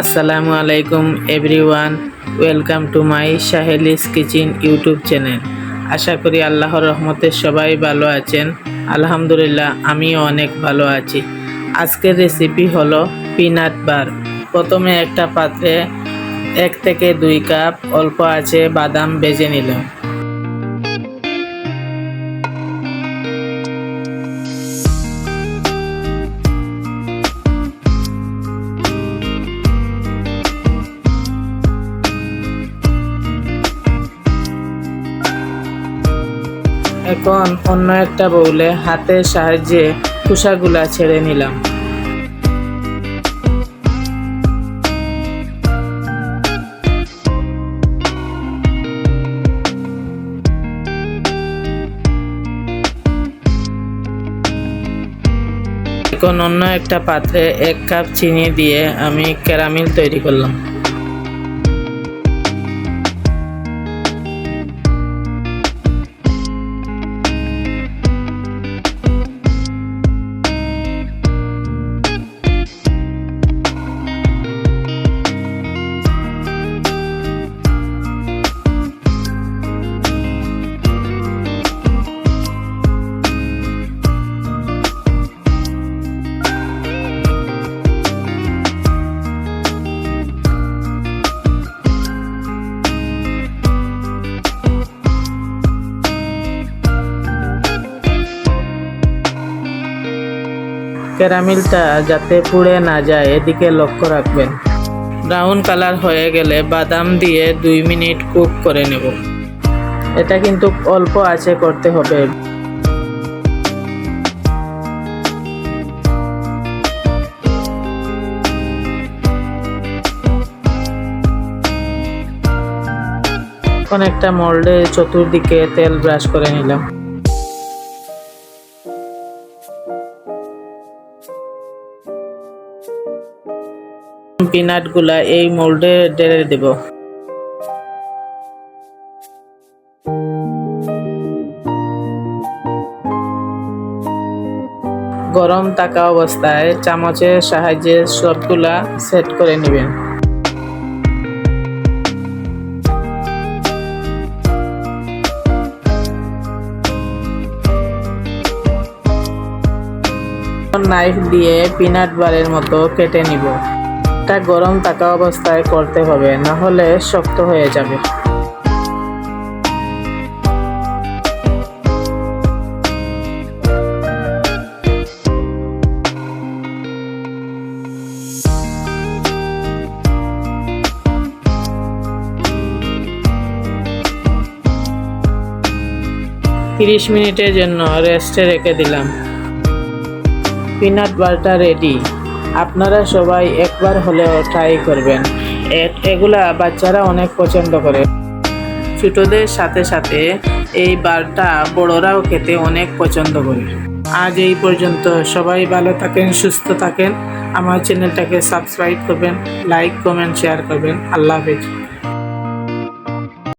আসসালামু আলাইকুম everyone, welcome to my Saheli's kitchen YouTube channel. আশা করি আল্লাহর রহমতে সবাই ভালো আছেন। আলহামদুলিল্লাহ, আমিও অনেক ভালো আছি। আজকের রেসিপি হলো পিনাট বার। প্রথমে একটা পাত্রে 1 থেকে 2 কাপ অল্প আছে বাদাম ভেজে নিলাম। এখন অন্য একটা বাউলে হাতের সাহায্যে খোসাগুলা ছেড়ে নিলাম। এখন অন্য একটা পাত্রে 1 কাপ চিনি দিয়ে আমি ক্যারামেল তৈরি করলাম। ক্যারামেলটা যাতে পুড়ে না যায় এদিকে লক্ষ্য রাখবেন। ব্রাউন কালার হয়ে গেলে বাদাম দিয়ে 2 মিনিট কুক করে নেব। এটা কিন্তু অল্প আঁচে করতে হবে। এখন একটা মোল্ডে চতুর্দিকে তেল ব্রাশ করে নিলাম। পিনাটগুলা এই মোল্ডে ঢেলে দেব। গরম থাকা অবস্থায় চামচের সাহায্যে সবগুলা সেট করে নেবেন। নাইফ দিয়ে পিনাট বারের মতো কেটে নিব। এটা গরম থাকা অবস্থায় করতে হবে, না হলে শক্ত হয়ে যাবে। ত্রিশ মিনিটের জন্য রেস্টে রেখে দিলাম। পিনাট বারটা রেডি। আপনারা সবাই একবার হলেও ট্রাই করবেন। এগুলা বাচ্চারা অনেক পছন্দ করে। ছোটদের সাথে সাথে এই বারটা বড়রাও খেতে অনেক পছন্দ করে। আজ এই পর্যন্ত। সবাই ভালো থাকেন, সুস্থ থাকেন। আমার চ্যানেলটাকে সাবস্ক্রাইব করবেন, লাইক, কমেন্ট, শেয়ার করবেন। আল্লাহ হাফেজ।